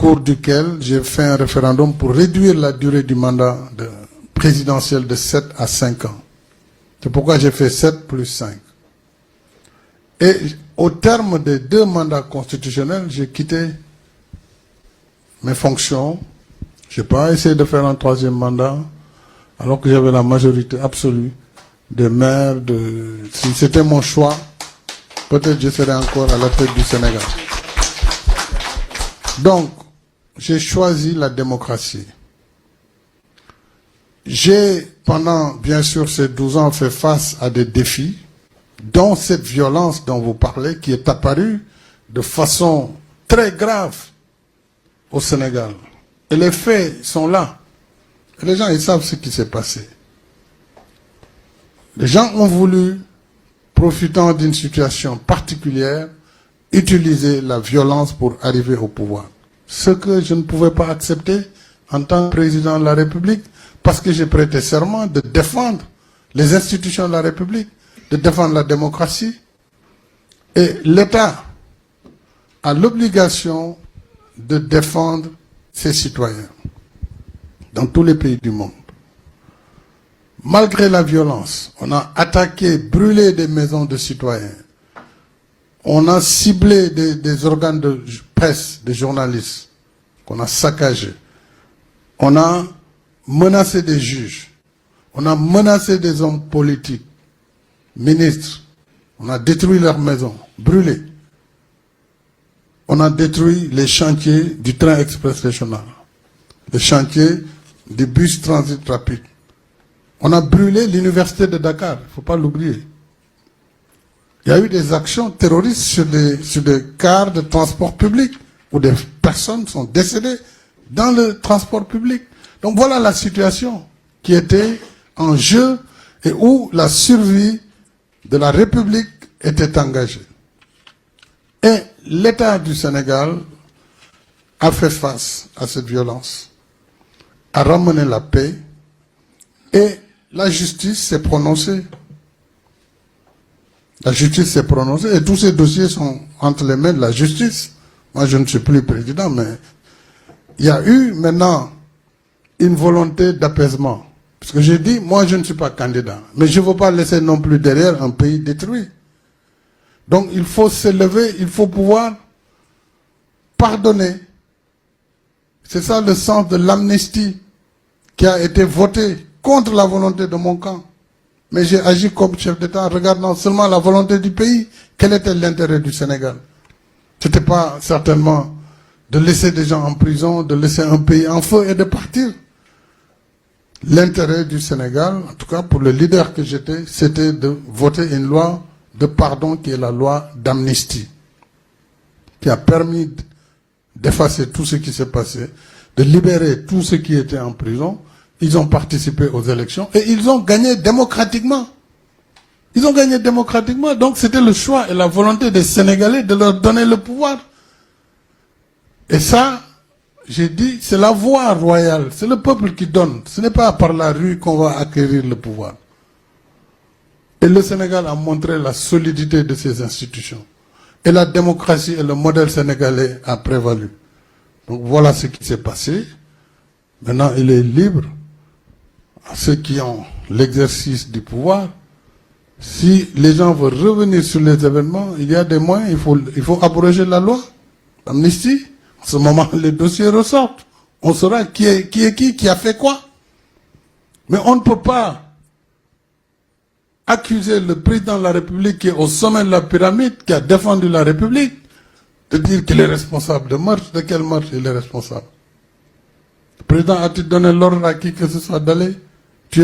cours duquel j'ai fait un référendum pour réduire la durée du mandat présidentiel de 7 à 5 ans. C'est pourquoi j'ai fait 7 plus 5. Et au terme des 2 mandats constitutionnels, j'ai quitté mes fonctions. Je n'ai pas essayé de faire un 3e mandat, alors que j'avais la majorité absolue de maires. Si c'était mon choix, peut-être je serais encore à la tête du Sénégal. Donc, j'ai choisi la démocratie. J'ai, pendant, bien sûr, ces 12 ans, fait face à des défis, dont cette violence dont vous parlez, qui est apparue de façon très grave au Sénégal. Et les faits sont là. Et les gens, ils savent ce qui s'est passé. Les gens ont voulu, profitant d'une situation particulière, utiliser la violence pour arriver au pouvoir. Ce que je ne pouvais pas accepter en tant que président de la République, parce que j'ai prêté serment de défendre les institutions de la République, de défendre la démocratie. Et l'État a l'obligation de défendre ses citoyens dans tous les pays du monde. Malgré la violence, on a attaqué, brûlé des maisons de citoyens. On a ciblé des organes de presse, des journalistes, qu'on a saccagés. On a menacé des juges. On a menacé des hommes politiques, ministres. On a détruit leurs maisons, brûlé. On a détruit les chantiers du train express régional, les chantiers des bus transit rapide. On a brûlé l'université de Dakar, il ne faut pas l'oublier. Il y a eu des actions terroristes sur des cars de transport public où des personnes sont décédées dans le transport public. Donc voilà la situation qui était en jeu et où la survie de la République était engagée. Et l'État du Sénégal a fait face à cette violence, a ramené la paix et la justice s'est prononcée. La justice s'est prononcée et tous ces dossiers sont entre les mains de la justice. Moi, je ne suis plus président, mais il y a eu maintenant une volonté d'apaisement. Parce que j'ai dit, moi, je ne suis pas candidat, mais je ne veux pas laisser non plus derrière un pays détruit. Donc, il faut s'élever, il faut pouvoir pardonner. C'est ça le sens de l'amnistie qui a été votée contre la volonté de mon camp. Mais j'ai agi comme chef d'État en regardant seulement la volonté du pays. Quel était l'intérêt du Sénégal? Ce n'était pas certainement de laisser des gens en prison, de laisser un pays en feu et de partir. L'intérêt du Sénégal, en tout cas pour le leader que j'étais, c'était de voter une loi de pardon qui est la loi d'amnistie, qui a permis d'effacer tout ce qui s'est passé, de libérer tous ceux qui étaient en prison. Ils ont participé aux élections et ils ont gagné démocratiquement. Ils ont gagné démocratiquement, donc c'était le choix et la volonté des Sénégalais de leur donner le pouvoir. Et ça, j'ai dit, c'est la voie royale, c'est le peuple qui donne. Ce n'est pas par la rue qu'on va acquérir le pouvoir. Et le Sénégal a montré la solidité de ses institutions. Et la démocratie et le modèle sénégalais a prévalu. Donc voilà ce qui s'est passé. Maintenant, il est libre à ceux qui ont l'exercice du pouvoir. Si les gens veulent revenir sur les événements, il y a des moyens, il faut abroger la loi, l'amnistie. En ce moment, les dossiers ressortent. On saura qui a fait quoi. Mais on ne peut pas accuser le président de la République qui est au sommet de la pyramide, qui a défendu la République, de dire qu'il est responsable de meurtre. De quel meurtre il est responsable? Le président a-t-il donné l'ordre à qui que ce soit d'aller?